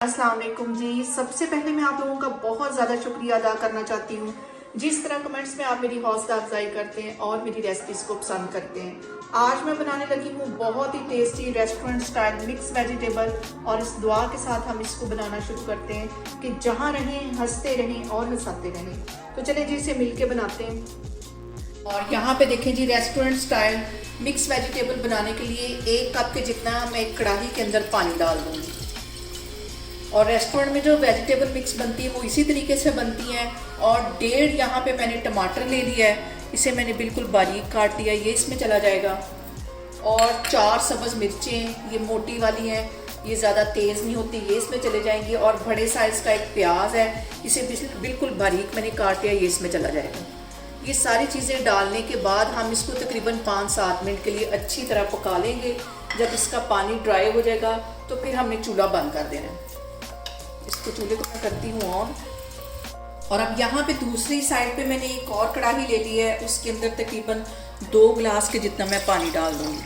अस्सलाम वालेकुम जी। सबसे पहले मैं आप लोगों का बहुत ज़्यादा शुक्रिया अदा करना चाहती हूँ जिस तरह कमेंट्स में आप मेरी हौसला अफजाई करते हैं और मेरी रेसिपीज़ को पसंद करते हैं। आज मैं बनाने लगी हूँ बहुत ही tasty restaurant style mix vegetable, और इस दुआ के साथ हम इसको बनाना शुरू करते हैं कि जहाँ रहें हंसते रहें और हंसाते रहें। तो चलें जी, इसे मिल के बनाते हैं। और यहाँ पे देखें जी, रेस्टोरेंट स्टाइल मिक्स वेजिटेबल बनाने के लिए 1 कप के जितना मैं कढ़ाई के अंदर पानी डाल दूँगी। और रेस्टोरेंट में जो वेजिटेबल मिक्स बनती है वो इसी तरीके से बनती है। और 1.5 यहाँ पे मैंने टमाटर ले लिया है, इसे मैंने बिल्कुल बारीक काट लिया, ये इसमें चला जाएगा। और 4 सब्ज़ मिर्चें, ये मोटी वाली हैं, ये ज़्यादा तेज़ नहीं होती, ये इसमें चले जाएंगी। और बड़े साइज़ का एक प्याज है, इसे बिल्कुल बारीक मैंने काट लिया, ये इसमें चला जाएगा। ये सारी चीज़ें डालने के बाद हम इसको तकरीबन 5-7 मिनट के लिए अच्छी तरह पका लेंगे। जब इसका पानी ड्राई हो जाएगा तो फिर हमने चूल्हा बंद कर देना है। इसको चूल्हे को मैं करती हूँ ऑन। और अब यहाँ पे दूसरी साइड पे मैंने एक और कढ़ाई ले ली है, उसके अंदर तकरीबन 2 गिलास के जितना मैं पानी डाल दूँगी।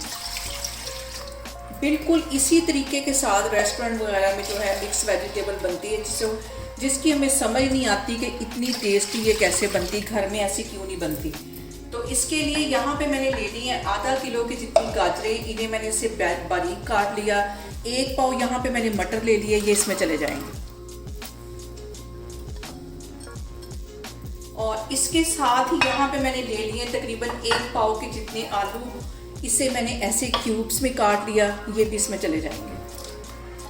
बिल्कुल इसी तरीके के साथ रेस्टोरेंट वगैरह में जो है मिक्स वेजिटेबल बनती है, जिसकी हमें समझ नहीं आती कि इतनी टेस्टी ये कैसे बनती, घर में ऐसी क्यों नहीं बनती। तो इसके लिए यहाँ पे मैंने ले ली है आधा किलो की जितनी गाजरें, इन्हें मैंने इससे बारीक काट लिया। 1 पाव यहाँ पे मैंने मटर ले लिए, ये इसमें चले जाएंगे। और इसके साथ ही यहाँ पे मैंने ले लिए तकरीबन 1 पाव के जितने आलू, इसे मैंने ऐसे क्यूब्स में काट लिया, ये भी इसमें चले जाएंगे।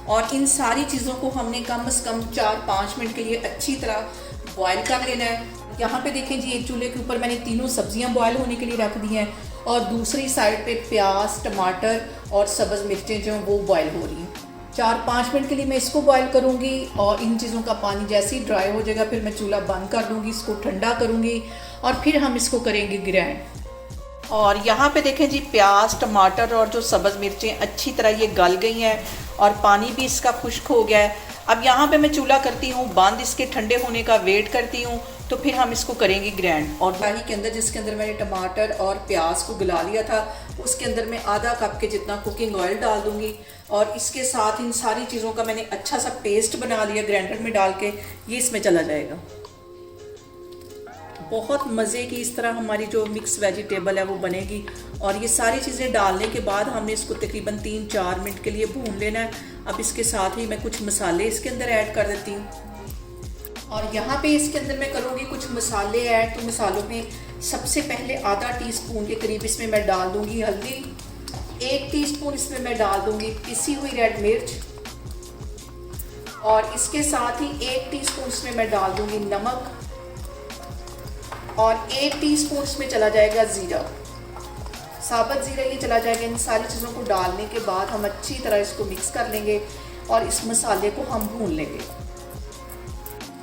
और इन सारी चीज़ों को हमने कम से कम 4-5 मिनट के लिए अच्छी तरह बॉयल कर लेना है। यहाँ पे देखें जी, एक चूल्हे के ऊपर मैंने तीनों सब्जियाँ बॉयल होने के लिए रख दी हैं, और दूसरी साइड पे प्याज, टमाटर और सब्ज़ मिर्चें जो हैं वो बॉयल हो रही हैं। 4-5 मिनट के लिए मैं इसको बॉयल करूँगी। और इन चीज़ों का पानी जैसे ही ड्राई हो जाएगा फिर मैं चूल्हा बंद कर दूँगी, इसको ठंडा करूँगी और फिर हम इसको करेंगे ग्राइंड। और यहाँ पे देखें जी, प्याज, टमाटर और जो सब्ज़ मिर्चें अच्छी तरह ये गल गई हैं और पानी भी इसका खुश्क हो गया है। अब यहाँ पे मैं चूल्हा करती हूँ बंद, इसके ठंडे होने का वेट करती हूँ, तो फिर हम इसको करेंगे ग्राइंड। और कढ़ाई के अंदर जिसके अंदर मैंने टमाटर और प्याज को गला लिया था, उसके अंदर मैं आधा कप के जितना कुकिंग ऑयल डाल दूँगी। और इसके साथ इन सारी चीज़ों का मैंने अच्छा सा पेस्ट बना लिया ग्राइंडर में डाल के, ये इसमें चला जाएगा। बहुत मज़े की इस तरह हमारी जो मिक्स वेजिटेबल है वो बनेगी। और ये सारी चीज़ें डालने के बाद हमने इसको तकरीबन 3-4 मिनट के लिए भून लेना है। अब इसके साथ ही मैं कुछ मसाले इसके अंदर ऐड कर देती हूँ। और यहाँ पे इसके अंदर मैं करूँगी कुछ मसाले ऐड। तो मसालों में सबसे पहले आधा टीस्पून के करीब इसमें मैं डाल दूँगी हल्दी, 1 टीस्पून इसमें मैं डाल दूँगी पिसी हुई रेड मिर्च, और इसके साथ ही 1 टीस्पून इसमें मैं डाल दूँगी नमक, और 1 टीस्पून इसमें चला जाएगा ज़ीरा, साबुत ज़ीरा ये चला जाएगा। इन सारी चीज़ों को डालने के बाद हम अच्छी तरह इसको मिक्स कर लेंगे और इस मसाले को हम भून लेंगे।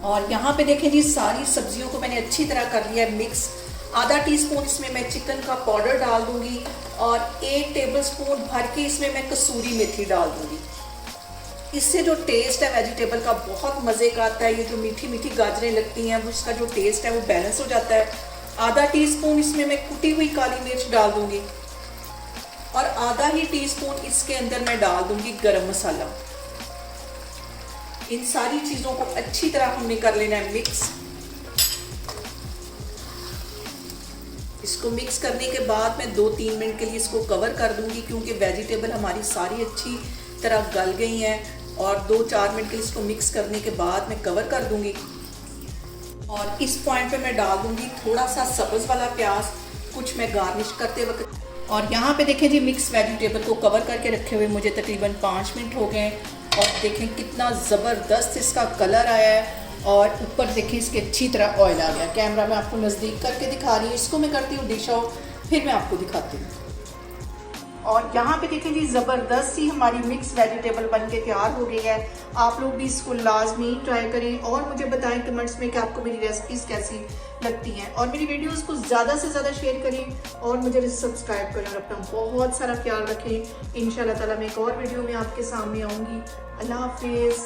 और यहाँ पे देखें जी, सारी सब्जियों को मैंने अच्छी तरह कर लिया है मिक्स। आधा टीस्पून इसमें मैं चिकन का पाउडर डाल दूँगी, और 1 टेबलस्पून भर के इसमें मैं कसूरी मेथी डाल दूँगी। इससे जो टेस्ट है वेजिटेबल का बहुत मज़े का आता है। ये जो मीठी मीठी गाजरें लगती हैं, उसका जो टेस्ट है वो बैलेंस हो जाता है। आधा टीस्पून इसमें मैं कुटी हुई काली मिर्च डाल दूँगी, और आधा ही टीस्पून इसके अंदर मैं डाल दूँगी गरम मसाला। इन सारी चीज़ों को अच्छी तरह हमने कर लेना है मिक्स। इसको मिक्स करने के बाद मैं 2-3 मिनट के लिए इसको कवर कर दूँगी, क्योंकि वेजिटेबल हमारी सारी अच्छी तरह गल गई हैं। और 2-4 मिनट के लिए इसको मिक्स करने के बाद मैं कवर कर दूंगी। और इस पॉइंट पे मैं डाल दूंगी थोड़ा सा सब्ज़ वाला प्याज, कुछ मैं गार्निश करते वक्त। और यहाँ पे देखें जी, मिक्स वेजिटेबल को कवर करके रखे हुए मुझे तकरीबन 5 मिनट हो गए। और देखें कितना ज़बरदस्त इसका कलर आया है, और ऊपर देखें इसके अच्छी तरह ऑयल आ गया। कैमरा में आपको नज़दीक करके दिखा रही हूँ, इसको मैं करती हूँ डिश आउट, फिर मैं आपको दिखाती हूँ। और यहाँ पे देखें जी, ज़बरदस्त सी हमारी मिक्स वेजिटेबल बन के तैयार हो गई है। आप लोग भी इसको लाजमी ट्राई करें और मुझे बताएं कमेंट्स में कि आपको मेरी रेसिपीज़ कैसी लगती हैं। और मेरी वीडियोस को ज़्यादा से ज़्यादा शेयर करें और मुझे सब्सक्राइब करें, और अपना बहुत सारा ख्याल रखें। इंशाल्लाह ताला मैं एक और वीडियो में आपके सामने आऊँगी। अल्लाह हाफिज़।